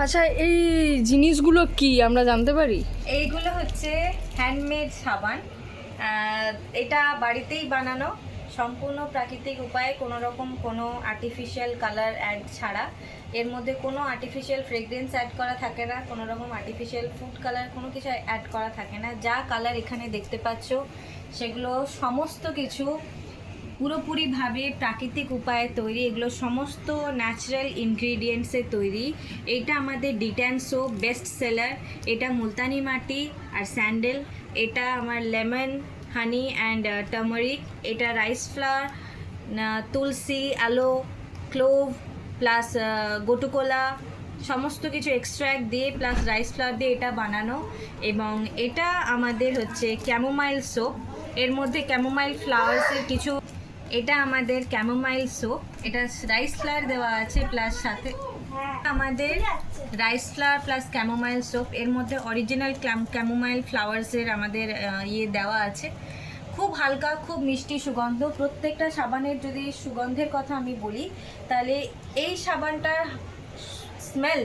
আচ্ছা, এই জিনিসগুলো কি আমরা জানতে পারি? এইগুলো হচ্ছে হ্যান্ডমেড সাবান। এটা বাড়িতেই বানানো, সম্পূর্ণ প্রাকৃতিক উপায়ে, কোনো রকম কোনো আর্টিফিশিয়াল কালার অ্যাড ছাড়া। এর মধ্যে কোনো আর্টিফিশিয়াল ফ্রেগরেন্স অ্যাড করা থাকে না, কোনো রকম আর্টিফিশিয়াল ফুড কালার কোনো কিছু অ্যাড করা থাকে না। যা কালার এখানে দেখতে পাচ্ছ সেগুলো সমস্ত কিছু পুরোপুরিভাবে প্রাকৃতিক উপায়ে তৈরি। এগুলো সমস্ত ন্যাচারাল ইনগ্রিডিয়েন্টসে তৈরি। এটা আমাদের ডিট্যান সোপ বেস্ট সেলার। এটা মুলতানি মাটি আর স্যান্ডেল। এটা আমার লেমন, হানি অ্যান্ড টার্মারিক। এটা রাইস ফ্লাওয়ার, তুলসী, অ্যালো, ক্লোভ প্লাস গোটুকোলা, সমস্ত কিছু এক্সট্র্যাক্ট দিয়ে প্লাস রাইস ফ্লাওয়ার দিয়ে এটা বানানো। এবং এটা আমাদের হচ্ছে ক্যামোমাইল সোপ। এর মধ্যে ক্যামোমাইল ফ্লাওয়ার্সের কিছু, এটা আমাদের ক্যামোমাইল সোপ। এটা রাইস ফ্লাওয়ার দেওয়া আছে প্লাস সাথে আমাদের rice flower plus chamomile soap. এর মধ্যে অরিজিনাল ক্যামোমাইল ফ্লাওয়ার্সের আমাদের দেওয়া আছে। খুব হালকা, খুব মিষ্টি সুগন্ধ। প্রত্যেকটা সাবানের যদি সুগন্ধের কথা আমি বলি, তাহলে এই সাবানটার স্মেল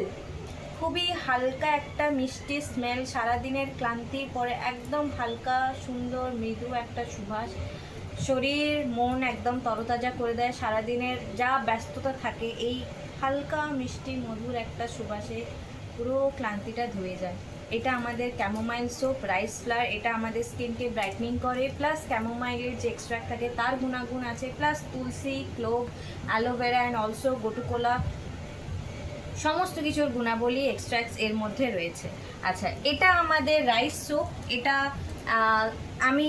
খুবই হালকা, একটা মিষ্টি স্মেল। সারাদিনের ক্লান্তির পরে একদম হালকা সুন্দর মৃদু একটা সুবাস, শরীর মন একদম তরতাজা করে দেয়। সারাদিনের যা ব্যস্ততা থাকে এই হালকা মিষ্টি মধুর একটা সুবাসে পুরো ক্লান্তিটা ধুয়ে যায়। এটা আমাদের ক্যামোমাইল সোপ রাইস ফ্লাওয়ার। এটা আমাদের স্কিনকে ব্রাইটনিং করে, প্লাস ক্যামোমাইলের যে এক্সট্রাক্ট থাকে তার গুণাগুণ আছে, plus tulsi, clove, aloe vera and also gotu kola, সমস্ত কিছুর গুণাবলী এক্সট্রাক্টস এর মধ্যে রয়েছে। আচ্ছা, এটা আমাদের রাইস সোপ। এটা আমি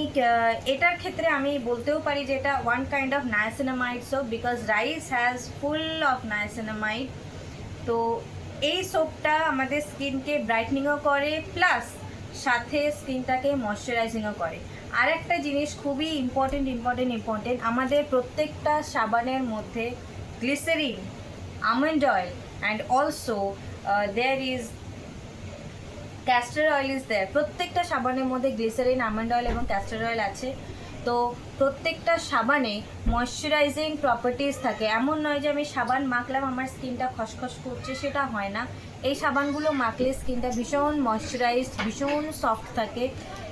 এটার ক্ষেত্রে আমি বলতেও পারি যে এটা one kind of niacinamide soap, because rice has full of niacinamide. তো এই সোপটা আমাদের স্কিনকে ব্রাইটনিংও করে, প্লাস সাথে স্কিনটাকে ময়শ্চারাইজিংও করে। আর একটা জিনিস খুবই ইম্পর্টেন্ট, আমাদের প্রত্যেকটা সাবানের মধ্যে glycerin, almond oil and also there is castor oil is there. প্রত্যেকটা সাবানের মধ্যে গ্লিসারিন, আমন্ড অয়েল এবং ক্যাস্টর অয়েল আছে। তো প্রত্যেকটা সাবানে ময়শ্চারাইজিং প্রপার্টিস থাকে। এমন নয় যে আমি সাবান মাখলাম আমার স্কিনটা খসখস করছে, সেটা হয় না। এই সাবানগুলো মাখলে স্কিনটা ভীষণ ময়শ্চারাইজড, ভীষণ সফট থাকে।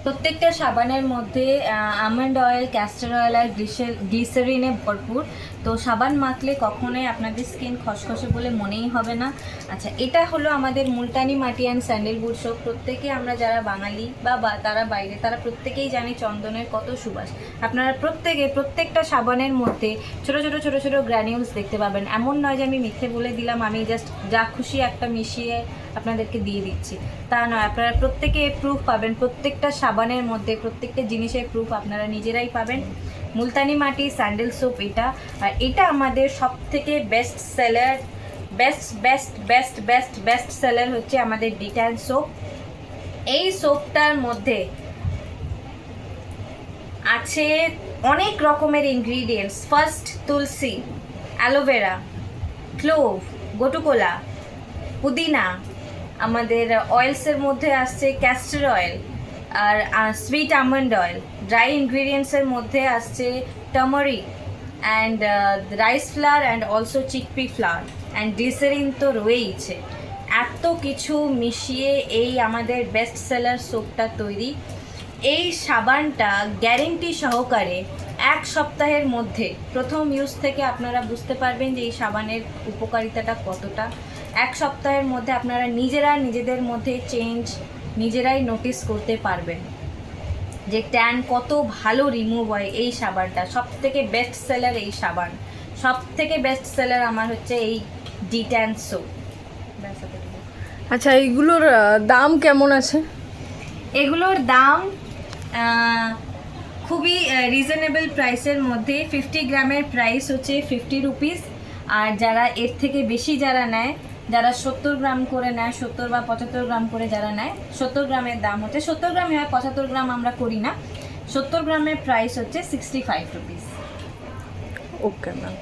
প্রত্যেকটা সাবানের মধ্যে আমন্ড অয়েল, ক্যাস্টর অয়েল আর গ্লিসারিনে ভরপুর। তো সাবান মাখলে কখনোই আপনাদের স্কিন খসখসে বলে মনেই হবে না। আচ্ছা, এটা হলো আমাদের মুলতানি মাটি অ্যান্ড স্যান্ডেলউড সোপ। প্রত্যেকে আমরা যারা বাঙালি বা তারা বাইরে, তারা প্রত্যেকেই জানে চন্দনের কত সুবাস। আপনারা প্রত্যেকটা সাবানের মধ্যে ছোট ছোট গ্র্যানিউলস দেখতে পাবেন। এমন নয় যে আমি মিথ্যে বলে দিলাম, আমি জাস্ট যা খুশি একটা মিশিয়ে আপনাদেরকে দিয়ে দিচ্ছি, তা নয়। আপনারা প্রত্যেকে প্রুফ পাবেন, প্রত্যেকটা সাবানের মধ্যে প্রত্যেকটা জিনিসের প্রুফ আপনারা নিজেরাই পাবেন। মুলতানি মাটি স্যান্ডেল সোপ এটা। আর এটা আমাদের সবথেকে বেস্ট সেলার, বেস্ট সেলার হচ্ছে আমাদের ডিট্যান সোপ। এই সোপটার মধ্যে আছে অনেক রকমের ingredients. First tulsi, aloe vera, clove, gotu kola, পুদিনা। আমাদের অয়েলসের মধ্যে আসছে ক্যাস্টর অয়েল আর সুইট আমন্ড অয়েল। ড্রাই ইনগ্রিডিয়েন্টসের মধ্যে আসছে turmeric and rice flour and also chickpea flour and glycerin তো রয়েইছে। এত কিছু মিশিয়ে এই আমাদের বেস্ট সেলার সোপটা তৈরি। এই সাবানটা গ্যারেন্টি সহকারে 1 সপ্তাহের মধ্যে, প্রথম ইউজ থেকে আপনারা বুঝতে পারবেন যে এই সাবানের উপকারিতাটা কতটা। 1 সপ্তাহের মধ্যে আপনারা নিজেদের মধ্যে চেঞ্জ নিজেরাই নোটিস করতে পারবেন যে ট্যান কত ভালো রিমুভ হয় এই সাবানটা। সবথেকে বেস্ট সেলার এই সাবান, সবথেকে বেস্ট সেলার আমার হচ্ছে এই ডিট্যান সোপ। আচ্ছা, এইগুলোর দাম কেমন আছে? এগুলোর দাম খুবই রিজনেবল প্রাইসের মধ্যে। 50 গ্রামের প্রাইস হচ্ছে 50 রুপিস। আর যারা এর থেকে বেশি যারা নেয়, যারা 70 গ্রাম করে নেয়, 70 বা 75 গ্রাম করে যারা নেয়, 70 গ্রামের দাম হচ্ছে, 70 গ্রামে হয়, 75 গ্রাম আমরা করি না। 70 গ্রামের প্রাইস হচ্ছে 65 রুপিস। Okay ma'am.